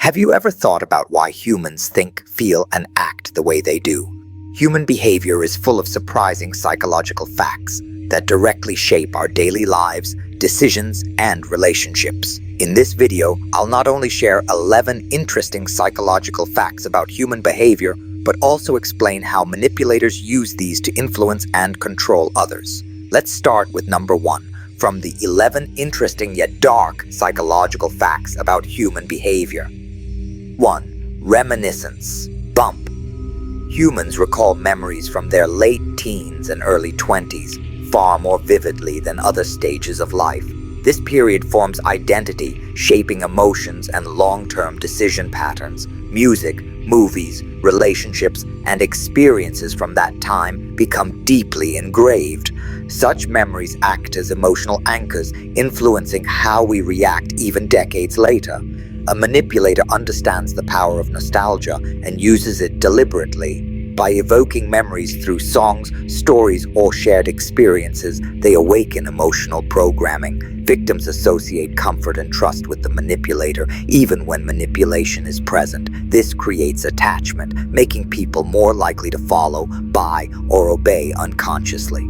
Have you ever thought about why humans think, feel, and act the way they do? Human behavior is full of surprising psychological facts that directly shape our daily lives, decisions, and relationships. In this video, I'll not only share 11 interesting psychological facts about human behavior, but also explain how manipulators use these to influence and control others. Let's start with number 1, from the 11 interesting yet dark psychological facts about human behavior. 1. Reminiscence. Bump. Humans recall memories from their late teens and early 20s far more vividly than other stages of life. This period forms identity, shaping emotions and long-term decision patterns. Music, movies, relationships, and experiences from that time become deeply engraved. Such memories act as emotional anchors, influencing how we react even decades later. A manipulator understands the power of nostalgia and uses it deliberately. By evoking memories through songs, stories, or shared experiences, they awaken emotional programming. Victims associate comfort and trust with the manipulator, even when manipulation is present. This creates attachment, making people more likely to follow, buy, or obey unconsciously.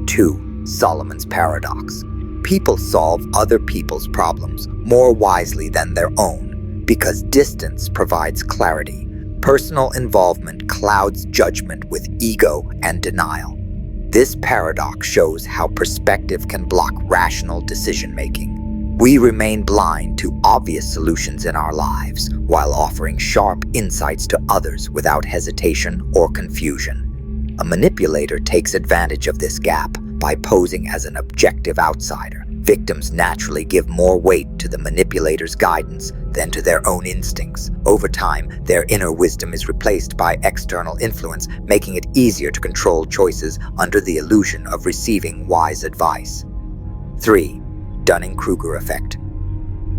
2. Solomon's paradox. People solve other people's problems more wisely than their own because distance provides clarity. Personal involvement clouds judgment with ego and denial. This paradox shows how perspective can block rational decision-making. We remain blind to obvious solutions in our lives while offering sharp insights to others without hesitation or confusion. A manipulator takes advantage of this gap by posing as an objective outsider. Victims naturally give more weight to the manipulator's guidance than to their own instincts. Over time, their inner wisdom is replaced by external influence, making it easier to control choices under the illusion of receiving wise advice. 3. Dunning-Kruger effect.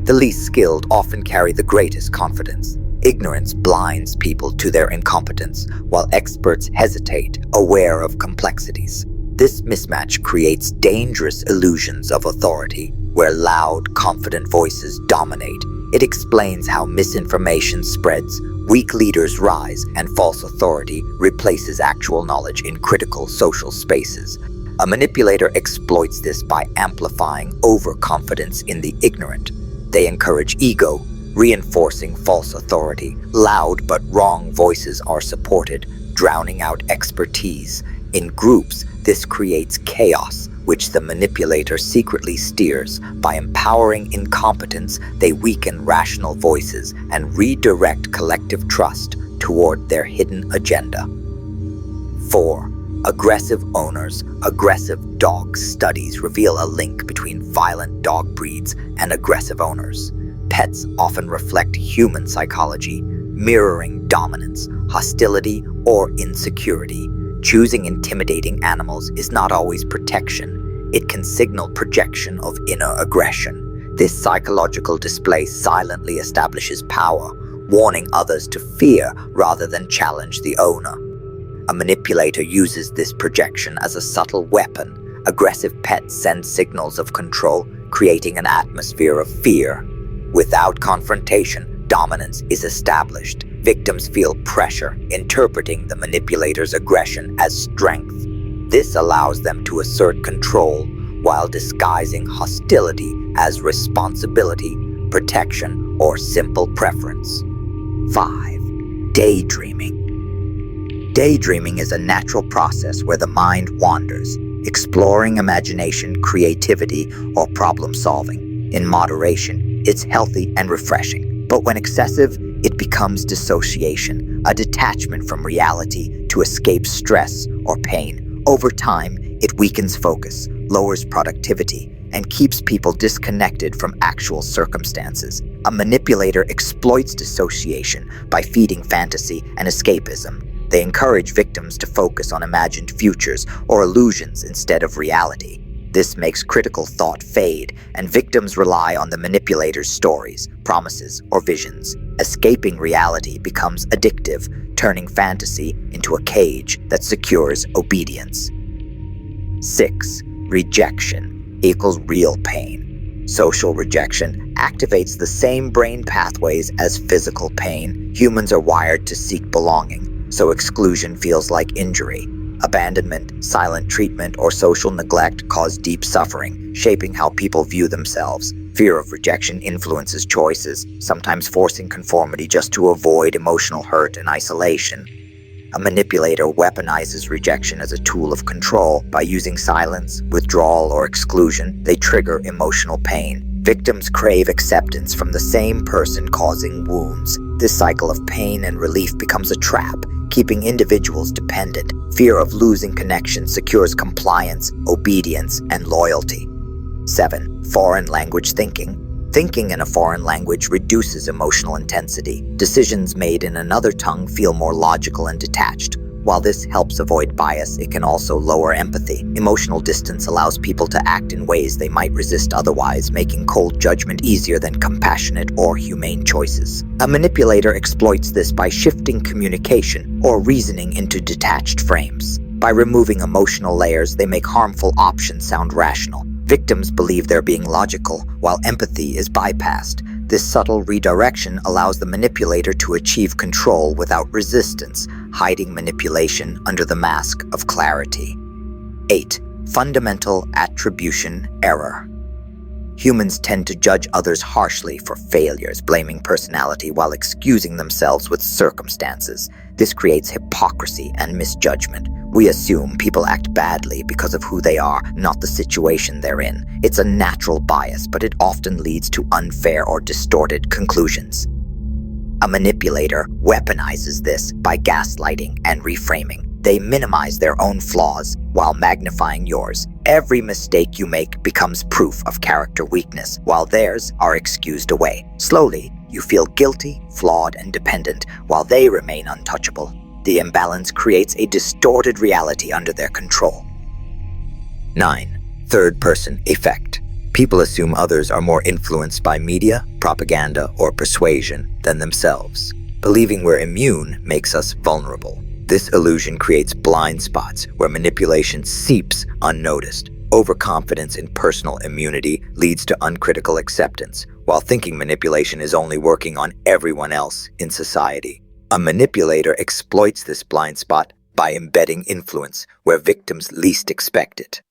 The least skilled often carry the greatest confidence. Ignorance blinds people to their incompetence, while experts hesitate, aware of complexities. This mismatch creates dangerous illusions of authority, where loud, confident voices dominate. It explains how misinformation spreads, weak leaders rise, and false authority replaces actual knowledge in critical social spaces. A manipulator exploits this by amplifying overconfidence in the ignorant. They encourage ego, reinforcing false authority. Loud but wrong voices are supported, drowning out expertise. In groups, this creates chaos, which the manipulator secretly steers. By empowering incompetence, they weaken rational voices and redirect collective trust toward their hidden agenda. 4. Aggressive owners. Aggressive dog studies reveal a link between violent dog breeds and aggressive owners. Pets often reflect human psychology, mirroring dominance, hostility, or insecurity. Choosing intimidating animals is not always protection. It can signal projection of inner aggression. This psychological display silently establishes power, warning others to fear rather than challenge the owner. A manipulator uses this projection as a subtle weapon. Aggressive pets send signals of control, creating an atmosphere of fear. Without confrontation, dominance is established. Victims feel pressure, interpreting the manipulator's aggression as strength. This allows them to assert control while disguising hostility as responsibility, protection, or simple preference. 5. Daydreaming. Daydreaming is a natural process where the mind wanders, exploring imagination, creativity, or problem solving. In moderation, it's healthy and refreshing, but when excessive, it becomes dissociation, a detachment from reality to escape stress or pain. Over time, it weakens focus, lowers productivity, and keeps people disconnected from actual circumstances. A manipulator exploits dissociation by feeding fantasy and escapism. They encourage victims to focus on imagined futures or illusions instead of reality. This makes critical thought fade, and victims rely on the manipulator's stories, promises, or visions. Escaping reality becomes addictive, turning fantasy into a cage that secures obedience. 6. Rejection equals real pain. Social rejection activates the same brain pathways as physical pain. Humans are wired to seek belonging, so exclusion feels like injury. Abandonment, silent treatment, or social neglect cause deep suffering, shaping how people view themselves. Fear of rejection influences choices, sometimes forcing conformity just to avoid emotional hurt and isolation. A manipulator weaponizes rejection as a tool of control. By using silence, withdrawal, or exclusion, they trigger emotional pain. Victims crave acceptance from the same person causing wounds. This cycle of pain and relief becomes a trap, keeping individuals dependent. Fear of losing connection secures compliance, obedience, and loyalty. 7. Foreign language thinking. Thinking in a foreign language reduces emotional intensity. Decisions made in another tongue feel more logical and detached. While this helps avoid bias, it can also lower empathy. Emotional distance allows people to act in ways they might resist otherwise, making cold judgment easier than compassionate or humane choices. A manipulator exploits this by shifting communication or reasoning into detached frames. By removing emotional layers, they make harmful options sound rational. Victims believe they're being logical, while empathy is bypassed. This subtle redirection allows the manipulator to achieve control without resistance, hiding manipulation under the mask of clarity. 8. Fundamental attribution error. Humans tend to judge others harshly for failures, blaming personality while excusing themselves with circumstances. This creates hypocrisy and misjudgment. We assume people act badly because of who they are, not the situation they're in. It's a natural bias, but it often leads to unfair or distorted conclusions. A manipulator weaponizes this by gaslighting and reframing. They minimize their own flaws while magnifying yours. Every mistake you make becomes proof of character weakness, while theirs are excused away. Slowly, you feel guilty, flawed, and dependent, while they remain untouchable. The imbalance creates a distorted reality under their control. 9. Third-person effect. People assume others are more influenced by media, propaganda, or persuasion than themselves. Believing we're immune makes us vulnerable. This illusion creates blind spots where manipulation seeps unnoticed. Overconfidence in personal immunity leads to uncritical acceptance, while thinking manipulation is only working on everyone else in society. A manipulator exploits this blind spot by embedding influence where victims least expect it.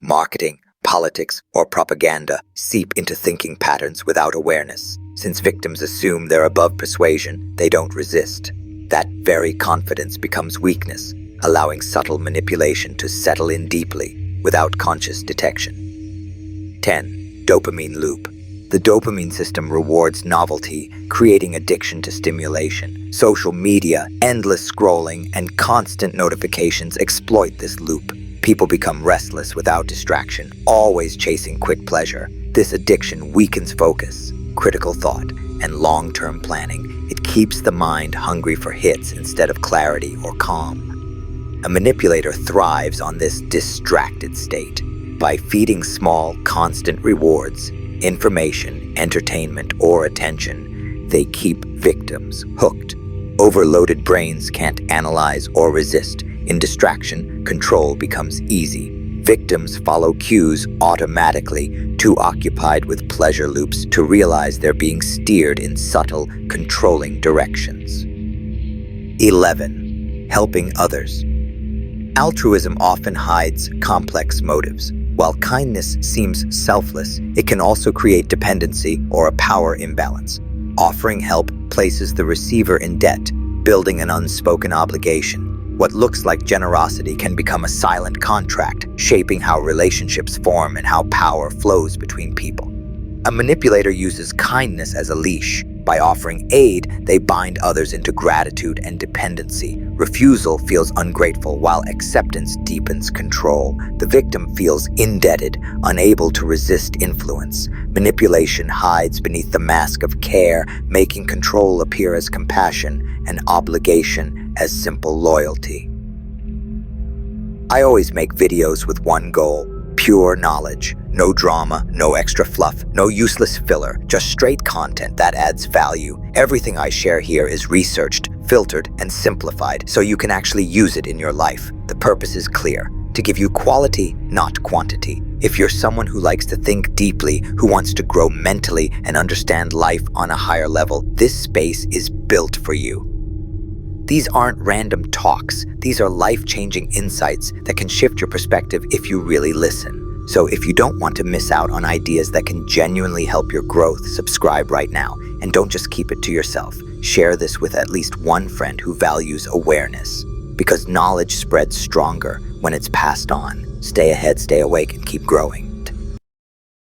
Marketing, politics, or propaganda seep into thinking patterns without awareness. Since victims assume they're above persuasion, they don't resist. That very confidence becomes weakness, allowing subtle manipulation to settle in deeply without conscious detection. 10. Dopamine loop. The dopamine system rewards novelty, creating addiction to stimulation. Social media, endless scrolling, and constant notifications exploit this loop. People become restless without distraction, always chasing quick pleasure. This addiction weakens focus, critical thought, and long-term planning. It keeps the mind hungry for hits instead of clarity or calm. A manipulator thrives on this distracted state. By feeding small, constant rewards, information, entertainment, or attention, they keep victims hooked. Overloaded brains can't analyze or resist. In distraction, control becomes easy. Victims follow cues automatically, too occupied with pleasure loops to realize they're being steered in subtle, controlling directions. 11. Helping others. Altruism often hides complex motives. While kindness seems selfless, it can also create dependency or a power imbalance. Offering help places the receiver in debt, building an unspoken obligation. What looks like generosity can become a silent contract, shaping how relationships form and how power flows between people. A manipulator uses kindness as a leash. By offering aid, they bind others into gratitude and dependency. Refusal feels ungrateful, while acceptance deepens control. The victim feels indebted, unable to resist influence. Manipulation hides beneath the mask of care, making control appear as compassion and obligation as simple loyalty. I always make videos with one goal: pure knowledge. No drama, no extra fluff, no useless filler, just straight content that adds value. Everything I share here is researched, filtered, and simplified so you can actually use it in your life. The purpose is clear: to give you quality, not quantity. If you're someone who likes to think deeply, who wants to grow mentally and understand life on a higher level, this space is built for you. These aren't random talks. These are life-changing insights that can shift your perspective if you really listen. So if you don't want to miss out on ideas that can genuinely help your growth, subscribe right now. And don't just keep it to yourself. Share this with at least one friend who values awareness. Because knowledge spreads stronger when it's passed on. Stay ahead, stay awake, and keep growing.